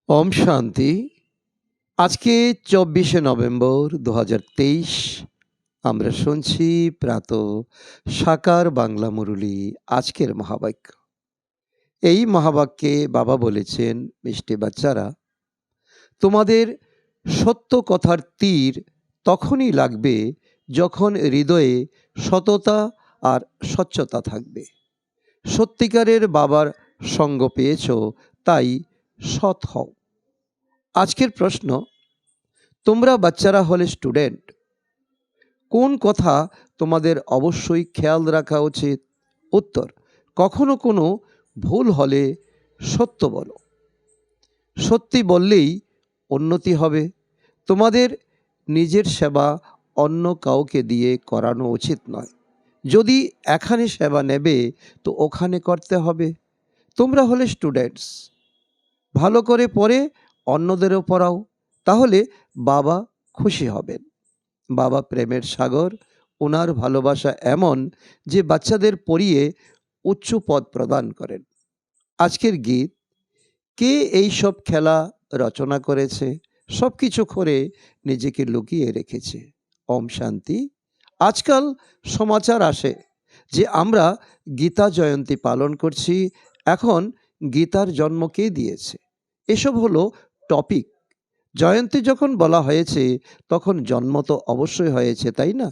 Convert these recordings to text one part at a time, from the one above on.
ওম শান্তি। আজকে 24শে নভেম্বর 2023 আমরা শুনছি প্রাত সাকার বাংলা মুরলী। আজকের মহাবাক্য, এই মহাবাক্যে বাবা বলেছেন, মিষ্টি বাচ্চারা, তোমাদের সত্য কথার তীর তখনই লাগবে যখন হৃদয়ে সততা আর স্বচ্ছতা থাকবে। সত্যিকারের বাবার সঙ্গ পেয়েছ, তাই সৎ হও। আজকের প্রশ্ন, তোমরা বাচ্চারা হলে স্টুডেন্ট, কোন কথা তোমাদের অবশ্যই খেয়াল রাখা উচিত? উত্তর, কখনো কোনো ভুল হলে সত্য বলো। সত্যি বললেই উন্নতি হবে। তোমাদের নিজের সেবা অন্য কাউকে দিয়ে করানো উচিত নয়। যদি এখানে সেবা নেবে তো ওখানে করতে হবে। তোমরা হলে স্টুডেন্টস, ভালো করে পড়ে অন্যদেরও পড়াও, তাহলে বাবা খুশি হবেন। বাবা প্রেমের সাগর, ওনার ভালোবাসা এমন যে বাচ্চাদের পড়িয়ে উচ্চ পদ প্রদান করেন। আজকের গীত, কে এই সব খেলা রচনা করেছে? সব কিছু করে নিজেকে লুকিয়ে রেখেছে। ওম শান্তি। আজকাল সমাচার আসে যে আমরা গীতা জয়ন্তী পালন করছি। এখন গীতার জন্ম কে দিয়েছে? এসব হলো টপিক। জয়ন্তী যখন বলা হয়েছে তখন জন্ম তো অবশ্যই হয়েছে, তাই না?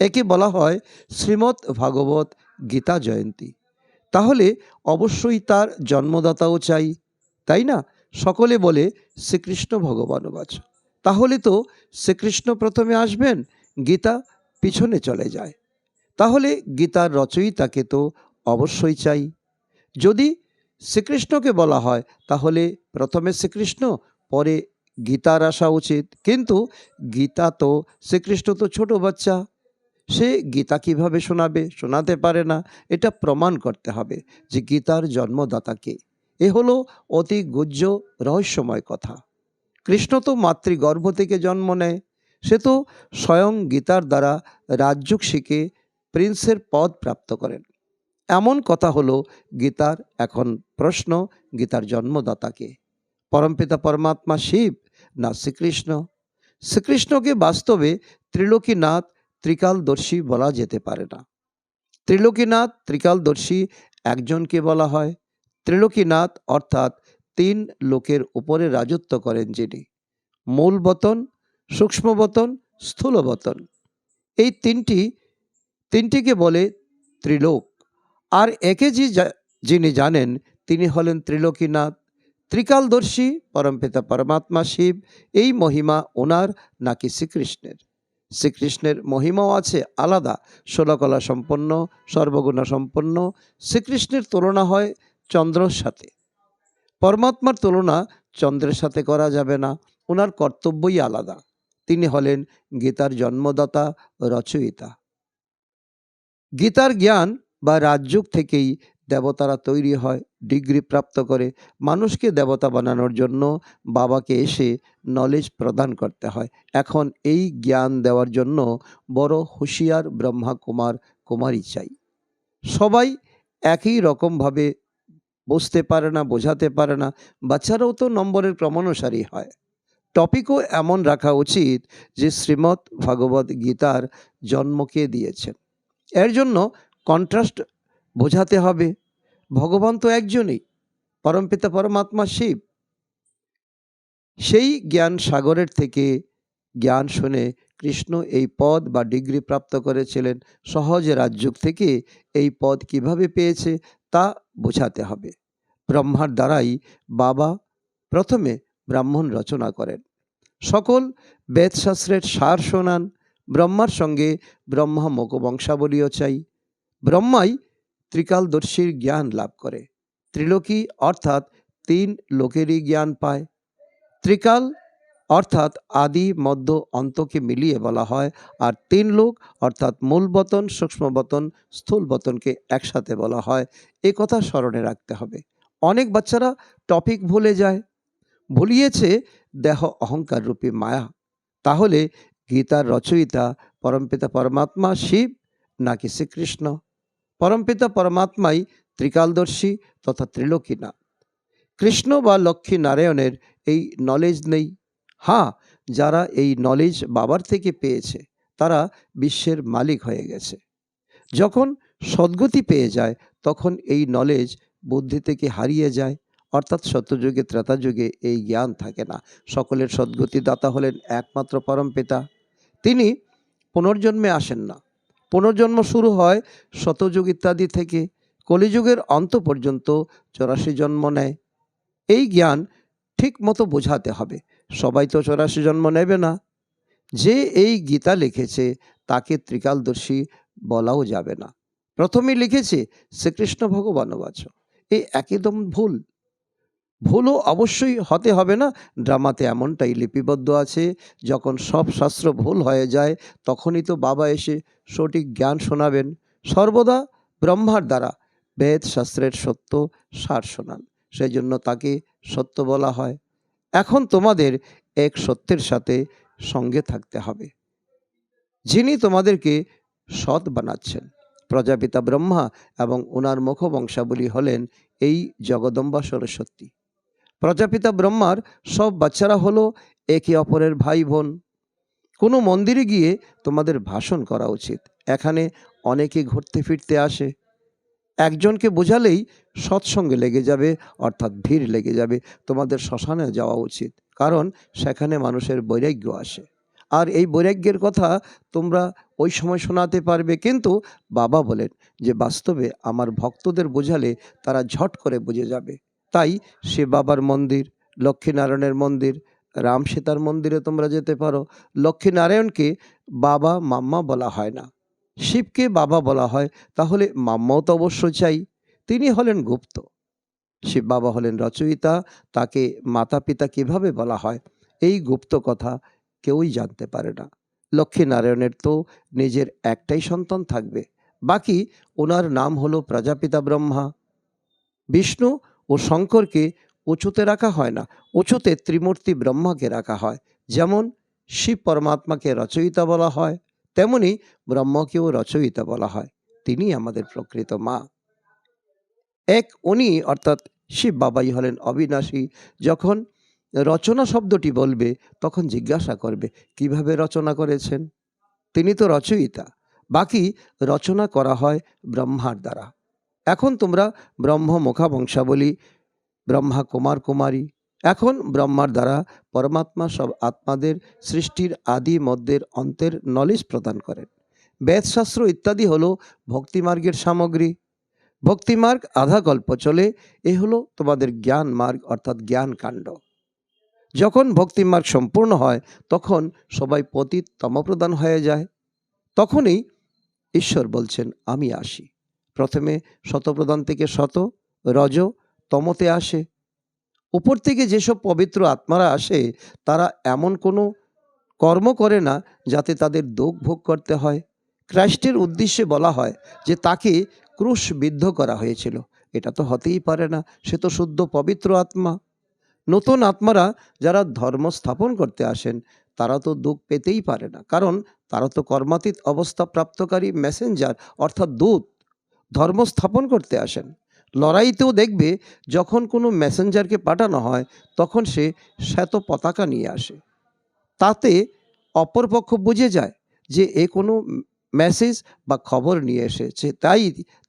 একে বলা হয় শ্রীমদ্ ভাগবত গীতা জয়ন্তী। তাহলে অবশ্যই তার জন্মদাতাও চাই, তাই না? সকলে বলে শ্রীকৃষ্ণ ভগবানুবাচ। তাহলে তো শ্রীকৃষ্ণ প্রথমে আসবেন, গীতা পিছনে চলে যায়। তাহলে গীতার রচয়িতাকে তো অবশ্যই চাই। যদি শ্রীকৃষ্ণকে বলা হয় তাহলে প্রথমে শ্রীকৃষ্ণ, পরে গীতার আসা উচিত। কিন্তু গীতা তো, শ্রীকৃষ্ণ তো ছোট বাচ্চা, সে গীতা কিভাবে শোনাবে? শোনাতে পারে না। এটা প্রমাণ করতে হবে যে গীতার জন্মদাতাকে। এ হলো অতি গুহ্য রহস্যময় কথা। কৃষ্ণ তো মাতৃগর্ভ থেকে জন্ম নেয়। সে তো স্বয়ং গীতার দ্বারা রাজযোগ শিখে প্রিন্সের পদ প্রাপ্ত করেন। এমন কথা হলো গীতার। এখন প্রশ্ন, গীতার জন্মদাতাকে? পরমপিতা পরমাত্মা শিব না শ্রীকৃষ্ণ? শ্রীকৃষ্ণকে বাস্তবে ত্রিলোকীনাথ, ত্রিকালদর্শী বলা যেতে পারে না। ত্রিলোকীনাথ, ত্রিকালদর্শী একজনকে বলা হয়। ত্রিলোকীনাথ অর্থাৎ তিন লোকের উপরে রাজত্ব করেন যিনি। মূল বতন, সূক্ষ্ম বতন, স্থূল বতন, এই তিনটিকে বলে ত্রিলোক। আর একে যিনি জানেন তিনি হলেন ত্রিলোকীনাথ। ত্রিকালদর্শী পরমপিতা পরমাত্মা শিব। এই মহিমা ওনার নাকি শ্রীকৃষ্ণের? শ্রীকৃষ্ণের মহিমাও আছে আলাদা, ষোলকলা সম্পন্ন, সর্বগুণ সম্পন্ন। শ্রীকৃষ্ণের তুলনা হয় চন্দ্রের সাথে। পরমাত্মার তুলনা চন্দ্রের সাথে করা যাবে না। ওনার কর্তব্যই আলাদা। তিনি হলেন গীতার জন্মদাতা, রচয়িতা। গীতার জ্ঞান বা রাজযোগ থেকেই দেবতারা তৈরি হয়, ডিগ্রি প্রাপ্ত করে। মানুষকে দেবতা বানানোর জন্য বাবাকে এসে নলেজ প্রদান করতে হয়। এখন এই জ্ঞান দেওয়ার জন্য বড় হুঁশিয়ার ব্রহ্মা কুমার কুমারী চাই। সবাই একই রকমভাবে বুঝতে পারে না, বোঝাতে পারে না। বাচ্চারাও তো নম্বরের ক্রমানুসারী হয়। টপিকও এমন রাখা উচিত যে শ্রীমদ্ ভাগবত গীতার জন্মকে দিয়েছেন। এর জন্য কন্ট্রাস্ট বোঝাতে হবে। ভগবান তো একজনই, পরমপিতা পরমাত্মা শিব। সেই জ্ঞান সাগরের থেকে জ্ঞান শুনে কৃষ্ণ এই পদ বা ডিগ্রি প্রাপ্ত করেছিলেন। সহজ রাজযোগ থেকে এই পদ কিভাবে পেয়েছে তা বোঝাতে হবে। ব্রহ্মার দ্বারাই বাবা প্রথমে ব্রাহ্মণ রচনা করেন। সকল বেদশাস্ত্রের সার শোনান। ব্রহ্মার সঙ্গে ব্রহ্মা মুখবংশাবলীও চাই। ব্রহ্মাই ত্রিকালদর্শীর জ্ঞান লাভ করে। ত্রিলোকী অর্থাৎ তিন লোকেরই জ্ঞান পায়। ত্রিকাল অর্থাৎ আদি, মধ্য, অন্তকে মিলিয়ে বলা হয়। আর তিন লোক অর্থাৎ মূল বতন, সূক্ষ্ম বতন, স্থূল বতনকে একসাথে বলা হয়। এ কথা স্মরণে রাখতে হবে। অনেক বাচ্চারা টপিক ভুলে যায়। ভুলিয়েছে দেহ অহংকার রূপী মায়া। তাহলে গীতার রচয়িতা পরমপিতা পরমাত্মা শিব নাকি শ্রীকৃষ্ণ? পরমপিতা পরমাত্মাই ত্রিকালদর্শী তথা ত্রিলোকীনাথ। কৃষ্ণ বা লক্ষ্মী নারায়ণের এই নলেজ নেই। হ্যাঁ, যারা এই নলেজ বাবার থেকে পেয়েছে তারা বিশ্বের মালিক হয়ে গেছে। যখন সদ্গতি পেয়ে যায় তখন এই নলেজ বুদ্ধি থেকে হারিয়ে যায়, অর্থাৎ সত্যযুগে ত্রেতাযুগে এই জ্ঞান থাকে না। সকলের সদ্গতি দাতা হলেন একমাত্র পরমপিতা। তিনি পুনর্জন্মে আসেন না। পুনর্জন্ম শুরু হয় শতযুগ ইত্যাদি থেকে, কলিযুগের অন্ত পর্যন্ত 84 জন্ম নেয়। এই জ্ঞান ঠিক মতো বোঝাতে হবে। সবাই তো 84 জন্ম নেবে না। যে এই গীতা লিখেছে তাকে ত্রিকালদর্শী বলাও যাবে না। প্রথমেই লিখেছে শ্রীকৃষ্ণ ভগবানুবাচ। এই একদম ভুল। ভুলও অবশ্যই হতে হবে না, ড্রামাতে এমনটাই লিপিবদ্ধ আছে। যখন সব শাস্ত্র ভুল হয়ে যায় তখনই তো বাবা এসে সঠিক জ্ঞান শোনাবেন। সর্বদা ব্রহ্মার দ্বারা বেদ শাস্ত্রের সত্য সার শোনান, সেই জন্য তাকে সত্য বলা হয়। এখন তোমাদের এক সত্যের সাথে সঙ্গে থাকতে হবে, যিনি তোমাদেরকে সৎ বানাচ্ছেন। প্রজাপিতা ব্রহ্মা এবং ওনার মুখবংশাবলী হলেন এই জগদম্বা সরস্বতী। প্রজাপিতা ব্রহ্মার সব বাচ্চারা হলো একে অপরের ভাই বোন। কোনো মন্দিরে গিয়ে তোমাদের ভাষণ করা উচিত। এখানে অনেকে ঘুরতে ফিরতে আসে, একজনকে বোঝালেই সৎসঙ্গে লেগে যাবে, অর্থাৎ ভিড় লেগে যাবে। তোমাদের শ্মশানে যাওয়া উচিত, কারণ সেখানে মানুষের বৈরাগ্য আসে। আর এই বৈরাগ্যের কথা তোমরা ওই সময় শোনাতে পারবে, কিন্তু বাবা বলেন যে বাস্তবে আমার ভক্তদের বোঝালে তারা ঝট করে বুঝে যাবে। তাই শিব বাবার মন্দির, লক্ষ্মীনারায়ণের মন্দির, রাম সীতার মন্দিরে তোমরা যেতে পারো। লক্ষ্মীনারায়ণকে বাবা মাম্মা বলা হয় না, শিবকে বাবা বলা হয়, তাহলে মাম্মাও তো অবশ্য চাই। তিনি হলেন গুপ্ত, শিব বাবা হলেন রচয়িতা। তাকে মাতা পিতা কিভাবে বলা হয় এই গুপ্ত কথা কেউই জানতে পারে না। লক্ষ্মীনারায়ণের তো নিজের একটাই সন্তান থাকবে, বাকি ওনার নাম হলো প্রজাপিতা ব্রহ্মা। বিষ্ণু ও শঙ্করকে উঁচুতে রাখা হয় না, উঁচুতে ত্রিমূর্তি ব্রহ্মাকে রাখা হয়। যেমন শিব পরমাত্মাকে রচয়িতা বলা হয়, তেমনি ব্রহ্মকেও রচয়িতা বলা হয়। তিনি আমাদের প্রকৃত মা। এক উনি অর্থাৎ শিব বাবাই হলেন অবিনাশী। যখন রচনা শব্দটি বলবে তখন জিজ্ঞাসা করবে কিভাবে রচনা করেছেন। তিনি তো রচয়িতা, বাকি রচনা করা হয় ব্রহ্মার দ্বারা। এখন তোমরা ব্রহ্ম মুখাবংশাবলী, ব্রহ্মা কুমার কুমারী। এখন ব্রহ্মার দ্বারা পরমাত্মা সব আত্মাদের সৃষ্টির আদি মধ্যের অন্তের নলেজ প্রদান করেন। বেদশাস্ত্র ইত্যাদি হলো ভক্তিমার্গের সামগ্রী। ভক্তিমার্গ আধা গল্প চলে, এ হলো তোমাদের জ্ঞান মার্গ অর্থাৎ জ্ঞান কাণ্ড। যখন ভক্তিমার্গ সম্পূর্ণ হয় তখন সবাই পতিত তমপ্রদান হয়ে যায়। তখনই ঈশ্বর বলছেন আমি আসি। প্রথমে শতপ্রদান থেকে শত, রজ, তমতে আসে। উপর থেকে যেসব পবিত্র আত্মারা আসে তারা এমন কোনো কর্ম করে না যাতে তাদের দুঃখ ভোগ করতে হয়। খ্রাইস্টের উদ্দেশ্যে বলা হয় যে তাকে ক্রুশবিদ্ধ করা হয়েছিল। এটা তো হতেই পারে না, সে তো শুদ্ধ পবিত্র আত্মা। নতুন আত্মারা যারা ধর্ম স্থাপন করতে আসেন তারা তো দুঃখ পেতেই পারে না, কারণ তারা তো কর্মাতীত অবস্থা প্রাপ্তকারী মেসেঞ্জার অর্থাৎ দূত, ধর্ম স্থাপন করতে আসেন। লড়াইতেও দেখবে যখন কোনো মেসেঞ্জারকে পাঠানো হয় তখন সে শ্বেত পতাকা নিয়ে আসে। তাতে অপরপক্ষ বুঝে যায় যে এ কোনো মেসেজ বা খবর নিয়ে এসেছে, তাই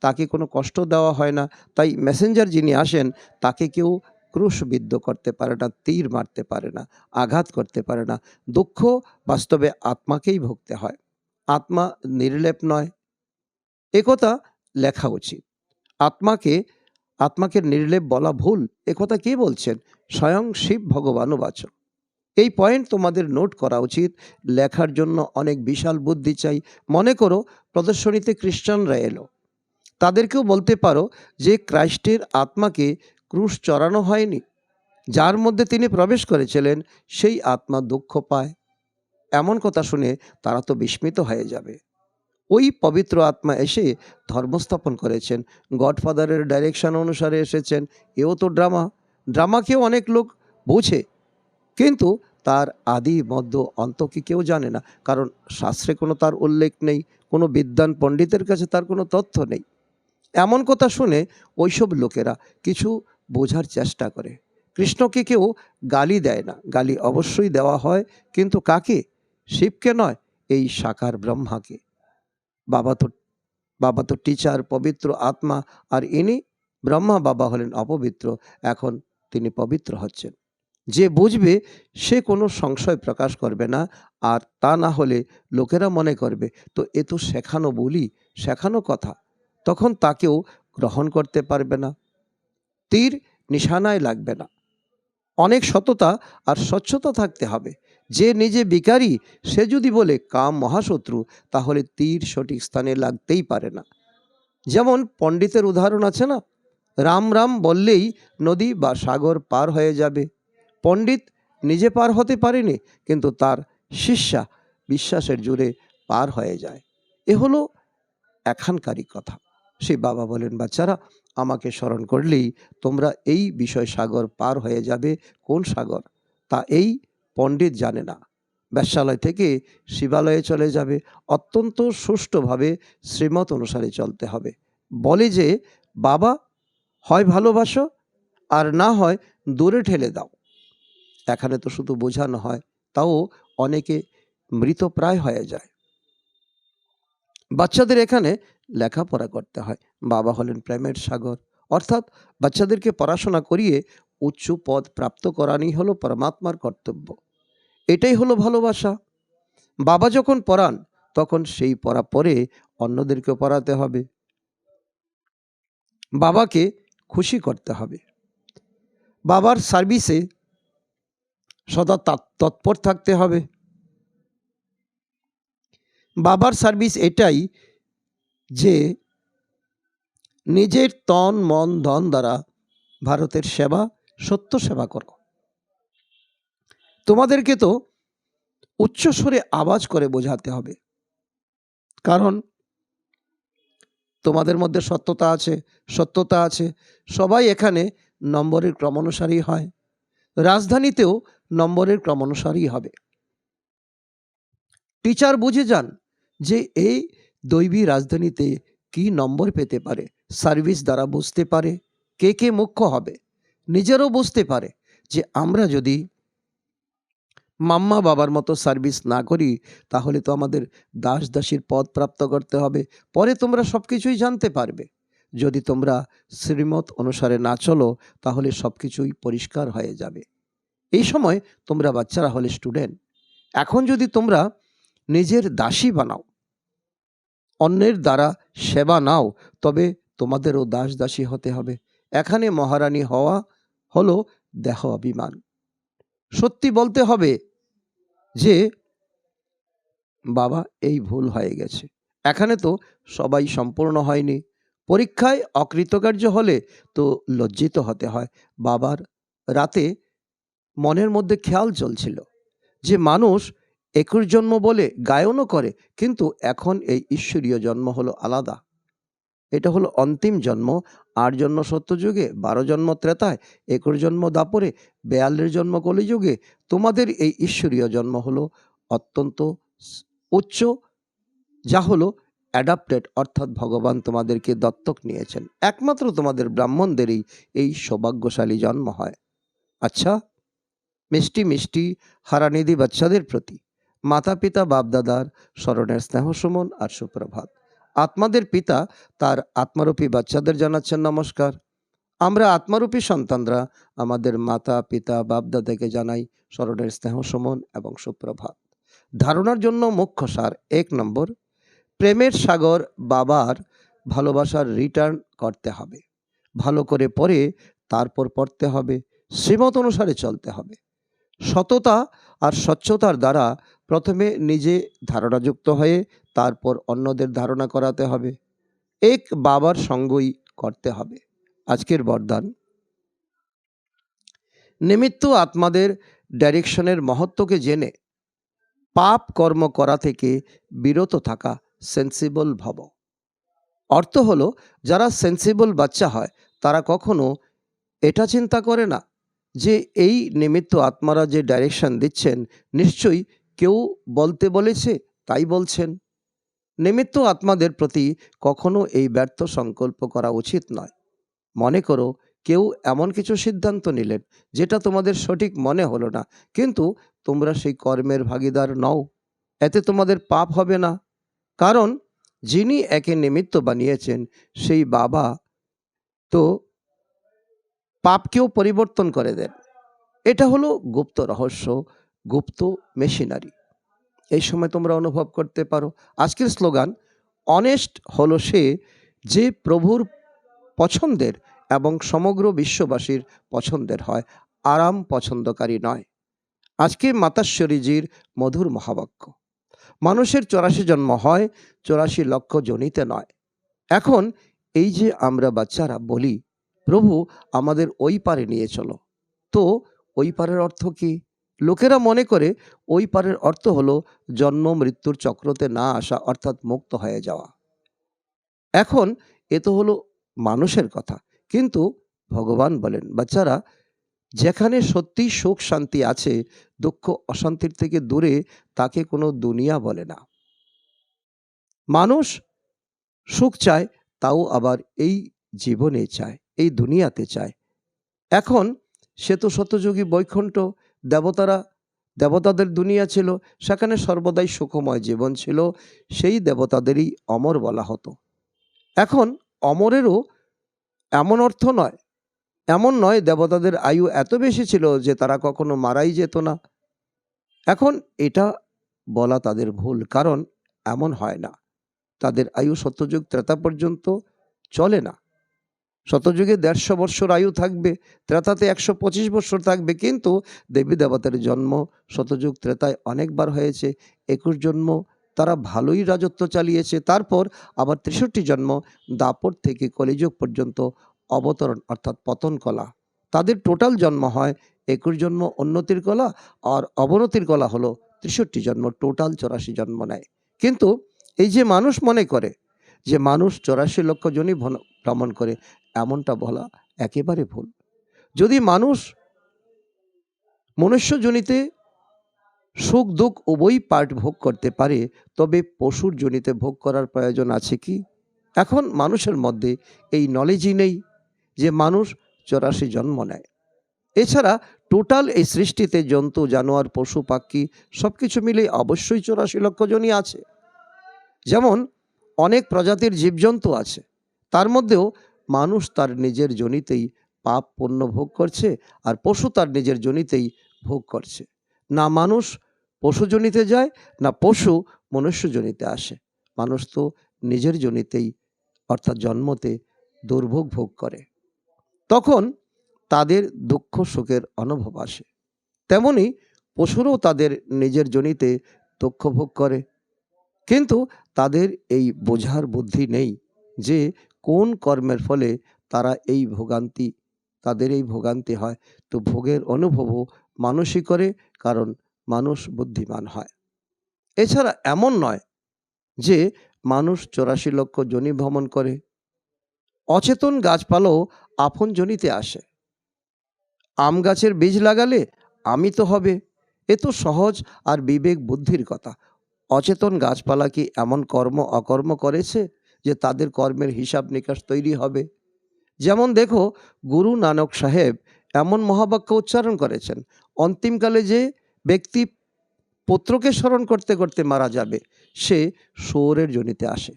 তাকে কোনো কষ্ট দেওয়া হয় না। তাই মেসেঞ্জার যিনি আসেন তাকে কেউ ক্রুশবিদ্ধ করতে পারে না, তীর মারতে পারে না, আঘাত করতে পারে না। দুঃখ বাস্তবে আত্মাকেই ভুগতে হয়, আত্মা নির্লেপ নয়। একথা লেখা উচিত। আত্মাকে আত্মাকে নির্লেপ বলা ভুল, একথা কে বলছেন? স্বয়ং শিব ভগবানুবাচ। এই পয়েন্ট তোমাদের নোট করা উচিত। লেখার জন্য অনেক বিশাল বুদ্ধি চাই। মনে করো প্রদর্শনীতে খ্রিস্টানরা এলো, তাদেরকেও বলতে পারো যে ক্রাইস্টের আত্মাকে ক্রুশ চড়ানো হয়নি, যার মধ্যে তিনি প্রবেশ করেছিলেন সেই আত্মা দুঃখ পায়। এমন কথা শুনে তারা তো বিস্মিত হয়ে যাবে। ওই পবিত্র আত্মা এসে ধর্মস্থাপন করেছেন, গডফাদারের ডাইরেকশন অনুসারে এসেছেন। এও তো ড্রামা। ড্রামাকেও অনেক লোক বোঝে, কিন্তু তার আদি মধ্য অন্ত কি কেউ জানে না, কারণ শাস্ত্রে কোনো তার উল্লেখ নেই, কোনো বিদ্বান পণ্ডিতের কাছে তার কোনো তথ্য নেই। এমন কথা শুনে ওইসব লোকেরা কিছু বোঝার চেষ্টা করে। কৃষ্ণকে কেউ গালি দেয় না, গালি অবশ্যই দেওয়া হয়, কিন্তু কাকে? শিবকে নয়, এই সাকার ব্রহ্মাকে। বাবা তো বাবা তো টিচার, পবিত্র আত্মা, আর ইনি ব্রহ্মা বাবা হলেন অপবিত্র। এখন তিনি পবিত্র হচ্ছেন। যে বুঝবে সে কোনো সংশয় প্রকাশ করবে না, আর তা না হলে লোকেরা মনে করবে তো এ তো শেখানো বলি, শেখানো কথা, তখন তাকেও গ্রহণ করতে পারবে না, তীর নিশানায় লাগবে না। অনেক সততা আর স্বচ্ছতা থাকতে হবে। যে নিজে বিকারী সে যদি বলে কাম মহাশত্রু, তাহলে তীর সঠিক স্থানে লাগতেই পারে না। যেমন পণ্ডিতের উদাহরণ আছে না, রাম রাম বললেই নদী বা সাগর পার হয়ে যাবে। পণ্ডিত নিজে পার হতে পারেনি, কিন্তু তার শিষ্যা বিশ্বাসের জোরে পার হয়ে যায়। এ হলো এখানকারই কথা। সেই বাবা বলেন, বাচ্চারা আমাকে স্মরণ করলেই তোমরা এই বিষয় সাগর পার হয়ে যাবে। কোন সাগর? তা এই পণ্ডিত জানে না। বেশ্যালয় থেকে শিবালয়ে চলে যাবে। অত্যন্ত সুষ্ঠুভাবে শ্রীমত অনুসারে চলতে হবে। বলে যে বাবা হয় ভালোবাসো, আর না হয় দূরে ঠেলে দাও। এখানে তো শুধু বোঝানো হয়, তাও অনেকে মৃতপ্রায় হয়ে যায়। বাচ্চাদের এখানে লেখাপড়া করতে হয়। বাবা হলেন প্রেমের সাগর, অর্থাৎ বাচ্চাদেরকে পড়াশোনা করিয়ে উচ্চ পদ প্রাপ্ত করানোই হলো পরমাত্মার কর্তব্য। এটাই হলো ভালোবাসা। বাবা যখন পড়ান তখন সেই পড়া পরে অন্যদেরকে পড়াতে হবে। বাবাকে খুশি করতে হবে। বাবার সার্ভিসে সদা তৎপর থাকতে হবে। বাবার সার্ভিস এটাই যে নিজের তন মন ধন দ্বারা ভারতের সেবা, সত্য সেবা করো। তোমাদেরকে তো উচ্চস্বরে আওয়াজ করে বোঝাতে হবে, কারণ তোমাদের মধ্যে সত্যতা আছে। সবাই এখানে নম্বরের ক্রমানুসারী হয়। রাজধানীতেও নম্বরের ক্রমানুসারী হবে। টিচার বুঝে যান যে এই দৈবী রাজধানীতে কি নম্বর পেতে পারে। সার্ভিস দ্বারা বুঝতে পারে কে কে মুখ্য হবে। নিজেরও বুঝতে পারে যে আমরা যদি মাম্মা বাবার মতো সার্ভিস না করি তাহলে তো আমাদের দাস দাসীর পদ প্রাপ্ত করতে হবে। পরে তোমরা সব কিছুই জানতে পারবে। যদি তোমরা শ্রীমত অনুসারে না চলো তাহলে সব কিছুই পরিষ্কার হয়ে যাবে। এই সময় তোমরা বাচ্চারা হলে স্টুডেন্ট। এখন যদি তোমরা নিজের দাসী বানাও, অন্যের দ্বারা সেবা নাও, তবে তোমাদেরও দাস দাসী হতে হবে। এখানে মহারানী হওয়া হলো দেহ অভিমান। সত্যি বলতে হবে যে বাবা এই ভুল হয়ে গেছে। এখানে তো সবাই সম্পূর্ণ হয়নি। পরীক্ষায় অকৃতকার্য হলে তো লজ্জিত হতে হয়। বাবার রাতে মনের মধ্যে খেয়াল চলছিল যে মানুষ 21 জন্ম বলে গায়নও করে, কিন্তু এখন এই ঈশ্বরীয় জন্ম হলো আলাদা। এটা হলো অন্তিম জন্ম। 8 জন্ম সত্যযুগে, 12 জন্ম ত্রেতায়, 21 জন্ম দাপরে, 42 জন্ম কলিযুগে। তোমাদের এই ঈশ্বরীয় জন্ম হলো অত্যন্ত উচ্চ, যা হলো অ্যাডাপ্টেড, অর্থাৎ ভগবান তোমাদেরকে দত্তক নিয়েছেন। একমাত্র তোমাদের ব্রাহ্মণদেরই এই সৌভাগ্যশালী জন্ম হয়। আচ্ছা, মিষ্টি মিষ্টি হারানিধি বাচ্চাদের প্রতি মাতা পিতা বাপদাদার স্মরণের স্নেহ সুমন আর সুপ্রভাত। আত্মাদের পিতা তার আত্মারূপী বাচ্চাদের জানাচ্ছেন নমস্কার। আমরা আত্মারূপী সন্তানরা আমাদের মাতা পিতা বাপদাদাকে জানাই স্মরণের স্নেহ সুমন এবং সুপ্রভাত। ধারণার জন্য মুখ্য সার: 1 নম্বর, প্রেমের সাগর বাবার ভালোবাসার রিটার্ন করতে হবে। ভালো করে পড়ে তারপর পড়তে হবে। শ্রীমত অনুসারে চলতে হবে। সততা আর স্বচ্ছতার দ্বারা প্রথমে নিজে ধারণাযুক্ত হয়ে তারপর অন্যদের ধারণা করাতে হবে। এক বাবার সঙ্গই করতে হবে। আজকের বরদান: নিমিত্ত আত্মাদের ডাইরেকশনের মহত্বকে জেনে পাপ কর্ম করা থেকে বিরত থাকা, সেন্সিবল ভব। অর্থ হলো, যারা সেন্সিবল বাচ্চা হয় তারা কখনো এটা চিন্তা করে না যে এই নিমিত্ত আত্মারা যে ডাইরেকশন দিচ্ছেন নিশ্চয়ই কেউ বলতে বলেছে তাই বলছেন। নিমিত্ত আত্মাদের প্রতি কখনো এই ব্যর্থ সংকল্প করা উচিত নয়। মনে করো কেউ এমন কিছু সিদ্ধান্ত নিলেন যেটা তোমাদের সঠিক মনে হলো না, কিন্তু তোমরা সেই কর্মের ভাগীদার নও, এতে তোমাদের পাপ হবে না। কারণ যিনি একে নিমিত্ত বানিয়েছেন সেই বাবা তো পাপকেও পরিবর্তন করে দেন। এটা হলো গুপ্ত রহস্য, গুপ্ত মেশিনারি। এই সময় তোমরা অনুভব করতে পারো। আজকের স্লোগান, অনেস্ট হলো সে যে প্রভুর পছন্দের এবং সমগ্র বিশ্ববাসীর পছন্দের হয়, আরাম পছন্দকারী নয়। আজকে মাতাশ্বরীজির মধুর মহাবাক্য, মানুষের 84 জন্ম হয়, 84 লক্ষ জনিতে নয়। এখন এই যে আমরা বাচ্চারা বলি, প্রভু আমাদের ওই পারে নিয়ে চলো, তো ওই পারের অর্থ কি? লোকেরা মনে করে ওই পারের অর্থ হলো জন্ম মৃত্যুর চক্রতে না আসা, অর্থাৎ মুক্ত হয়ে যাওয়া। এখন এ তো হলো মানুষের কথা, কিন্তু ভগবান বলেন, বাচ্চারা, যেখানে সত্যি সুখ শান্তি আছে, দুঃখ অশান্তির থেকে দূরে, তাকে কোনো দুনিয়া বলে না। মানুষ সুখ চায়, তাও আবার এই জীবনে চায়, এই দুনিয়াতে চায়। এখন সে তো সত্যযুগী বৈকুণ্ঠ, দেবতাদের দুনিয়া ছিল, সেখানে সর্বদাই সুখময় জীবন ছিল, সেই দেবতাদেরই অমর বলা হতো। এখন অমরেরও এমন অর্থ নয়, এমন নয় দেবতাদের আয়ু এত বেশি ছিল যে তারা কখনো মারাই যেত না। এখন এটা বলা তাদের ভুল, কারণ এমন হয় না। তাদের আয়ু সত্যযুগ ত্রেতা পর্যন্ত চলে না। শতযুগে 150 বৎসর আয়ু থাকবে, ত্রেতাতে 125 বৎসর থাকবে, কিন্তু দেবী দেবতার জন্ম শতযুগ ত্রেতায় অনেকবার হয়েছে। 21 জন্ম তারা ভালোই রাজত্ব চালিয়েছে, তারপর আবার 63 জন্ম দাপর থেকে কলিযুগ পর্যন্ত অবতরণ অর্থাৎ পতন কলা। তাদের টোটাল জন্ম হয় 21 জন্ম উন্নতির কলা, আর অবনতির কলা হলো 63 জন্ম, টোটাল 84 জন্ম নেয়। কিন্তু এই যে মানুষ মনে করে যে মানুষ 84 লক্ষ জনই ভ্রমণ করে, এমনটা বলা একেবারে ভুল। যদি মানুষ মনুষ্যজনিতে সুখ দুঃখ উভয় পার্ট ভোগ করতে পারে, তবে পশুর জনিতে ভোগ করার প্রয়োজন আছে কি? এখন মানুষের মধ্যে এই নলেজই নেই যে মানুষ 84 জন্ম নেয়। এছাড়া টোটাল এই সৃষ্টিতে জন্তু জানোয়ার পশু পাখি সবকিছু মিলে অবশ্যই 84 লক্ষ জনই আছে। যেমন অনেক প্রজাতির জীবজন্তু আছে, তার মধ্যেও মানুষ তার নিজের জনিতেই পাপ পুণ্য ভোগ করছে, আর পশু তার নিজের জনিতেই ভোগ করছে। না মানুষ পশু জনিতে যায়, না পশু মনুষ্য জনিতে আসে। মানুষ তো নিজের জনিতেই অর্থাৎ জন্মতে দুর্ভোগ ভোগ করে, তখন তাদের দুঃখ সুখের অনুভব আসে। তেমনি পশুরও তাদের নিজের জনিতে দুঃখ ভোগ করে, কিন্তু তাদের এই বোঝার বুদ্ধি নেই যে কোন কর্মের ফলে তারা এই ভোগান্তি, তাদের এই ভোগান্তি হয়। তো ভোগের অনুভবও মানুষই করে, কারণ মানুষ বুদ্ধিমান হয়। এছাড়া এমন নয় যে মানুষ 84 লক্ষ যোনি ভ্রমণ করে। অচেতন গাছপালাও আপন যোনিতে আসে। আম গাছের বীজ লাগালে আমি তো হবে, এ তো সহজ আর বিবেক বুদ্ধির কথা। অচেতন গাছপালা কি এমন কর্ম অকর্ম করেছে যে তাদের কর্মের হিসাব নিকাশ তৈরি হবে? যেমন দেখো, গুরু নানক সাহেব এমন মহাবাক্য উচ্চারণ করেছেন, অন্তিমকালে যে ব্যক্তি পুত্রকে স্মরণ করতে করতে মারা যাবে, সে শুয়োরের যোনিতে আসে।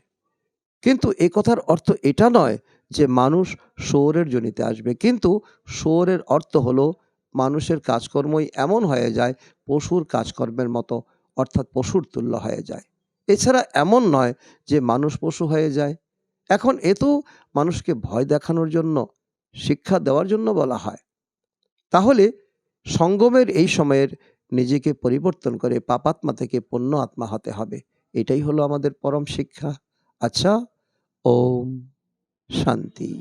কিন্তু এ কথার অর্থ এটা নয় যে মানুষ শুয়োরের যোনিতে আসবে, কিন্তু শুয়োরের অর্থ হলো মানুষের কাজকর্মই এমন হয়ে যায় পশুর কাজকর্মের মতো, অর্থাৎ পশুর তুল্য হয়ে যায়। এছাড়া এমন নয় যে মানুষ পশু হয়ে যায়। এখন এ তো মানুষকে ভয় দেখানোর জন্য, শিক্ষা দেওয়ার জন্য বলা হয়। তাহলে সঙ্গমের এই সময়ের নিজেকে পরিবর্তন করে পাপাত্মা থেকে পুণ্য আত্মা হতে হবে। এটাই হলো আমাদের পরম শিক্ষা। আচ্ছা, ওম শান্তি।